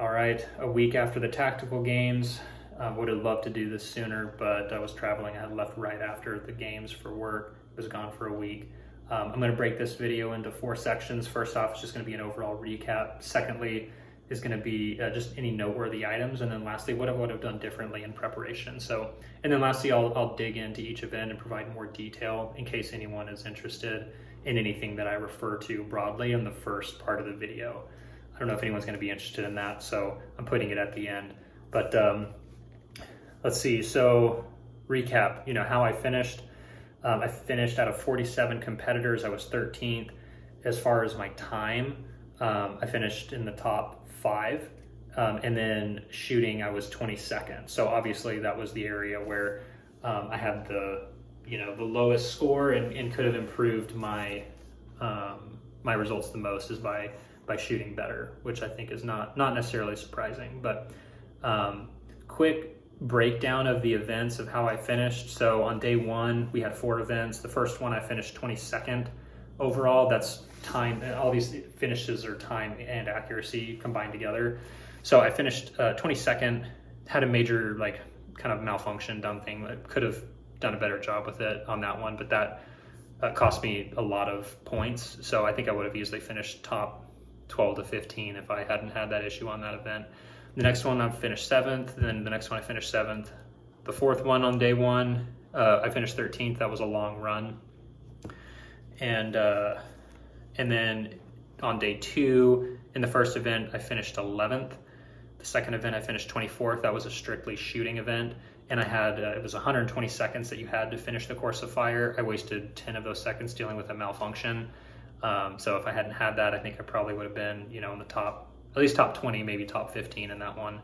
All right, a week after the tactical games. Would have loved to do this sooner, but I was traveling. I had left right after the games for work. Was gone for a week. I'm going to break this video into 4 sections. First off, it's just going to be an overall recap. Secondly, is going to be just any noteworthy items, and then lastly, what I would have done differently in preparation. And then lastly, I'll dig into each event and provide more detail in case anyone is interested in anything that I refer to broadly in the first part of the video. I don't know if anyone's going to be interested in that, so I'm putting it at the end. But let's see. So recap. How I finished. I finished out of 47 competitors. I was 13th. As far as my time, I finished in the top 5, and then shooting I was 22nd. So obviously that was the area where I had the lowest score and could have improved my my results the most is by shooting better, which I think is not necessarily surprising. But quick breakdown of the events of how I finished. So on day 1 we had 4 events. The first one I finished 22nd overall. That's time. All these finishes are time and accuracy combined together. So I finished 22nd. Had a major kind of malfunction, dumb thing. I could have done a better job with it on that one, but that cost me a lot of points. So I think I would have easily finished top 12 to 15 if I hadn't had that issue on that event. The next one I finished 7th, and then the next one I finished 7th. The 4th one on day 1, I finished 13th. That was a long run. And then on day 2, in the first event, I finished 11th. The second event, I finished 24th. That was a strictly shooting event. And I had, it was 120 seconds that you had to finish the course of fire. I wasted 10 of those seconds dealing with a malfunction. So if I hadn't had that, I think I probably would have been, in the top, at least top 20, maybe top 15 in that one.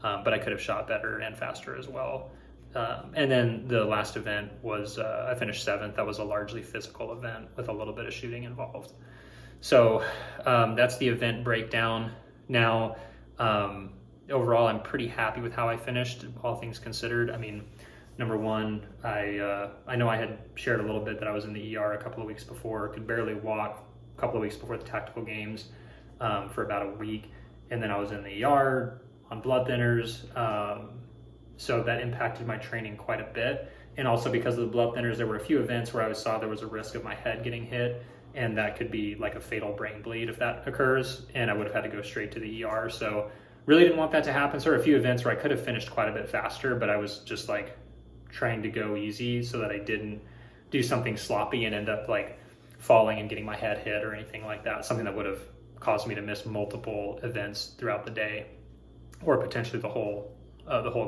But I could have shot better and faster as well. And then the last event was, I finished 7th. That was a largely physical event with a little bit of shooting involved. So that's the event breakdown. Now, overall, I'm pretty happy with how I finished, all things considered. I mean, number one, I know I had shared a little bit that I was in the ER a couple of weeks before, could barely walk a couple of weeks before the tactical games for about a week. And then I was in the ER on blood thinners. So that impacted my training quite a bit. And also because of the blood thinners, there were a few events where I saw there was a risk of my head getting hit, and that could be like a fatal brain bleed if that occurs, and I would have had to go straight to the ER. So really didn't want that to happen. So there were a few events where I could have finished quite a bit faster, but I was just trying to go easy so that I didn't do something sloppy and end up falling and getting my head hit or anything like that. Something that would have caused me to miss multiple events throughout the day, or potentially the whole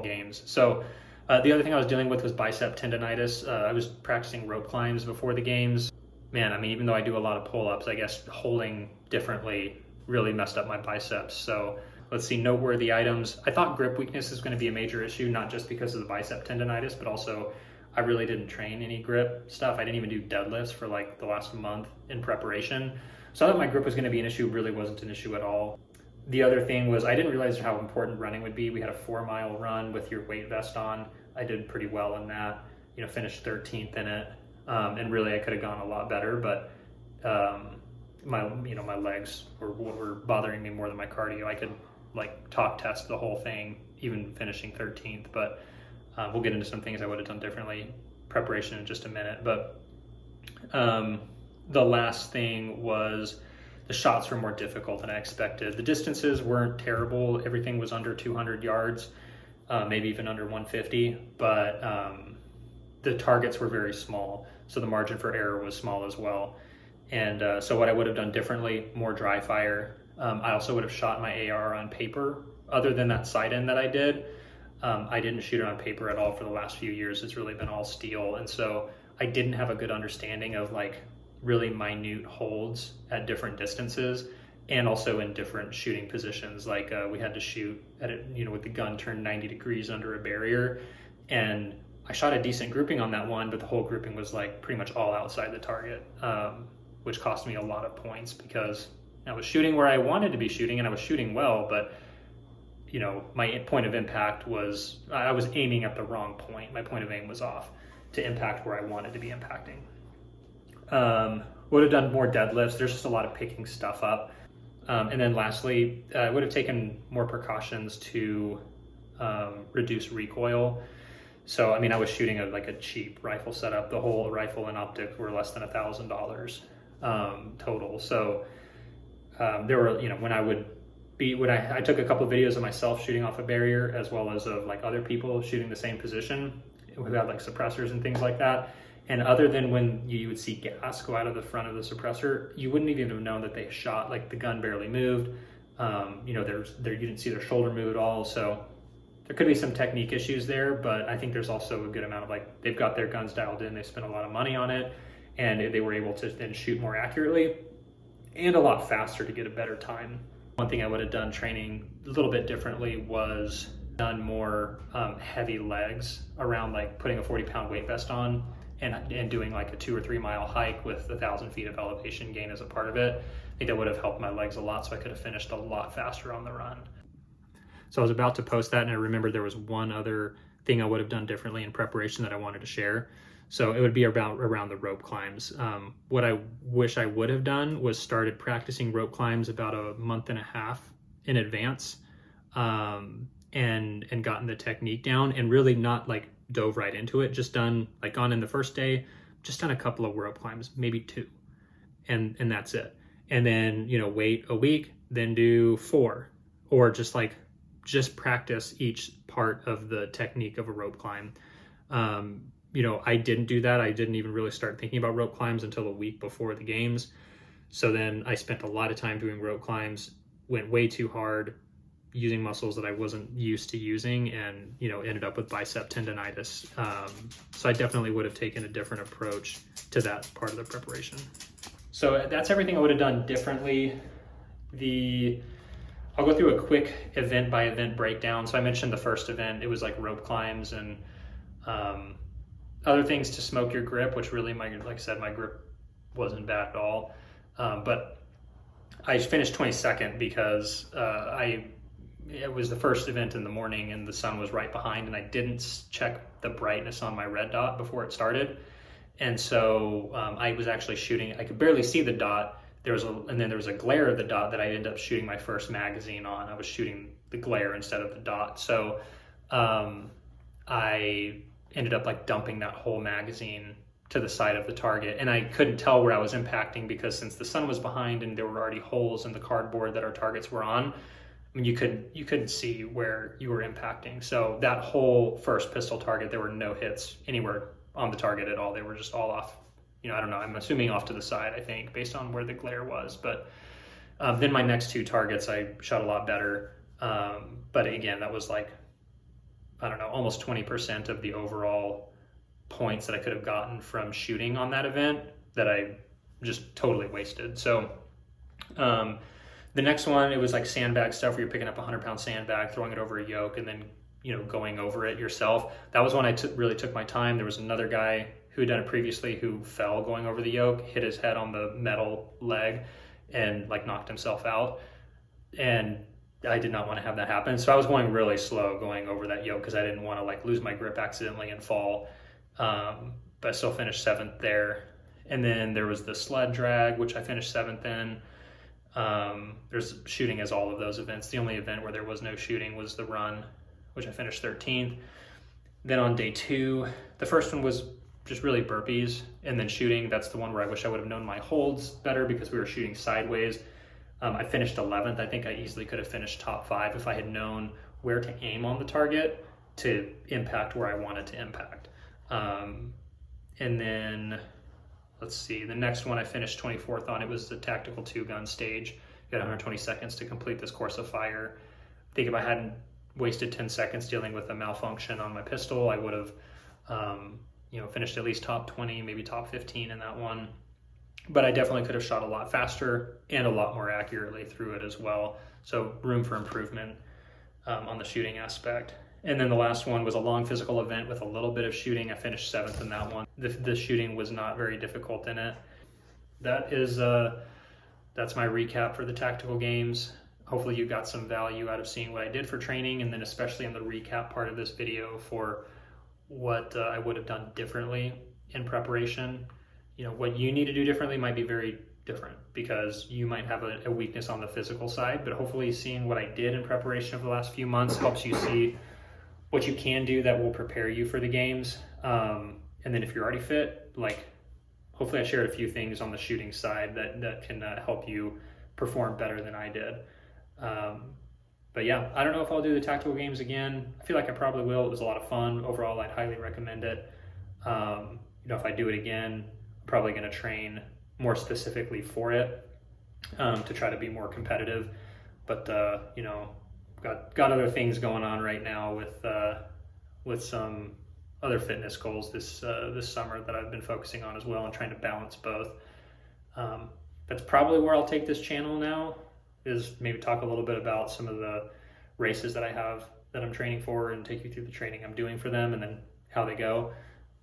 games. So the other thing I was dealing with was bicep tendonitis. I was practicing rope climbs before the games. Man, I mean, even though I do a lot of pull-ups, I guess holding differently really messed up my biceps. So let's see, noteworthy items. I thought grip weakness is going to be a major issue, not just because of the bicep tendonitis, but also I really didn't train any grip stuff. I didn't even do deadlifts for the last month in preparation. So I thought my grip was going to be an issue. Really wasn't an issue at all. The other thing was I didn't realize how important running would be. We had a 4-mile run with your weight vest on. I did pretty well in that, finished 13th in it. And really I could have gone a lot better, but my legs were bothering me more than my cardio. I could talk test the whole thing, even finishing 13th, but we'll get into some things I would have done differently, preparation in just a minute. But the last thing was the shots were more difficult than I expected. The distances weren't terrible. Everything was under 200 yards, maybe even under 150, but the targets were very small. So the margin for error was small as well. And so what I would have done differently, more dry fire. I also would have shot my AR on paper. Other than that sight in that I did, I didn't shoot it on paper at all for the last few years. It's really been all steel. And so I didn't have a good understanding of really minute holds at different distances and also in different shooting positions. We had to shoot at it, with the gun turned 90 degrees under a barrier. And I shot a decent grouping on that one, but the whole grouping was pretty much all outside the target, which cost me a lot of points because I was shooting where I wanted to be shooting and I was shooting well, but my point of impact was, I was aiming at the wrong point. My point of aim was off to impact where I wanted to be impacting. Would have done more deadlifts. There's just a lot of picking stuff up. And then lastly, I would have taken more precautions to reduce recoil. So, I mean, I was shooting a cheap rifle setup. The whole rifle and optic were less than $1,000 total. So there were, when I took a couple of videos of myself shooting off a barrier, as well as of like other people shooting the same position who had like suppressors and things like that. And other than when you would see gas go out of the front of the suppressor, you wouldn't even have known that they shot. Like the gun barely moved. You didn't see their shoulder move at all. So there could be some technique issues there, but I think there's also a good amount of like, they've got their guns dialed in, they spent a lot of money on it, and they were able to then shoot more accurately and a lot faster to get a better time. One thing I would have done training a little bit differently was done more heavy legs around, like putting a 40-pound weight vest on and doing like a 2 or 3 mile hike with 1,000 feet of elevation gain as a part of it. I think that would have helped my legs a lot, so I could have finished a lot faster on the run. So I was about to post that, and I remembered there was one other thing I would have done differently in preparation that I wanted to share. So it would be around the rope climbs. What I wish I would have done was started practicing rope climbs about a month and a half in advance, and gotten the technique down, and really not like dove right into it. Just done, like gone in the first day, just done a couple of rope climbs, maybe 2, and that's it. And then wait a week, then do 4, or just practice each part of the technique of a rope climb. I didn't do that. I didn't even really start thinking about rope climbs until a week before the games. So then I spent a lot of time doing rope climbs, went way too hard, using muscles that I wasn't used to using, and ended up with bicep tendonitis. So I definitely would have taken a different approach to that part of the preparation. So that's everything I would have done differently. I'll go through a quick event by event breakdown. So I mentioned the first event, it was like rope climbs and other things to smoke your grip, which really, like I said, my grip wasn't bad at all. But I finished 22nd because it was the first event in the morning and the sun was right behind, and I didn't check the brightness on my red dot before it started. And so I was actually shooting, I could barely see the dot. And then there was a glare of the dot that I ended up shooting my first magazine on. I was shooting the glare instead of the dot. So I ended up like dumping that whole magazine to the side of the target, and I couldn't tell where I was impacting because since the sun was behind and there were already holes in the cardboard that our targets were on, I mean, you couldn't see where you were impacting. So that whole first pistol target, there were no hits anywhere on the target at all. They were just all off, I don't know, I'm assuming off to the side, I think, based on where the glare was. But then my next 2 targets, I shot a lot better. But again, that was like, I don't know, almost 20% of the overall points that I could have gotten from shooting on that event that I just totally wasted. So the next one, it was like sandbag stuff where you're picking up a 100-pound sandbag, throwing it over a yoke, and then going over it yourself. That was when I really took my time. There was another guy who had done it previously who fell going over the yoke, hit his head on the metal leg, and like knocked himself out. And I did not want to have that happen. So I was going really slow going over that yoke because I didn't want to like lose my grip accidentally and fall. But I still finished 7th there. And then there was the sled drag, which I finished 7th in. There's shooting as all of those events. The only event where there was no shooting was the run, which I finished 13th. Then on day 2, the first one was just really burpees, and then shooting. That's the one where I wish I would have known my holds better because we were shooting sideways. I finished 11th. I think I easily could have finished top 5 if I had known where to aim on the target to impact where I wanted to impact. And then, let's see, the next one I finished 24th on. It was the tactical 2-gun stage. You had 120 seconds to complete this course of fire. I think if I hadn't wasted 10 seconds dealing with a malfunction on my pistol, I would have finished at least top 20, maybe top 15 in that one. But I definitely could have shot a lot faster and a lot more accurately through it as well. So room for improvement on the shooting aspect. And then the last one was a long physical event with a little bit of shooting. I finished 7th in that one. The shooting was not very difficult in it. That's my recap for the tactical games. Hopefully you got some value out of seeing what I did for training, and then especially in the recap part of this video for what I would have done differently in preparation. What you need to do differently might be very different, because you might have a weakness on the physical side, but hopefully seeing what I did in preparation over the last few months helps you see what you can do that will prepare you for the games. And then if you're already fit, like, hopefully I shared a few things on the shooting side that can help you perform better than I did. But yeah, I don't know if I'll do the tactical games again. I feel like I probably will. It was a lot of fun. Overall, I'd highly recommend it. If I do it again, I'm probably going to train more specifically for it, to try to be more competitive. But got other things going on right now with some other fitness goals this summer that I've been focusing on as well, and trying to balance both. That's probably where I'll take this channel now, is maybe talk a little bit about some of the races that I have that I'm training for, and take you through the training I'm doing for them and then how they go.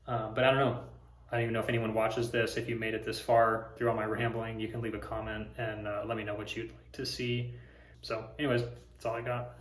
But I don't know. I don't even know if anyone watches this. If you made it this far through all my rambling, you can leave a comment and let me know what you'd like to see. So anyways, that's all I got.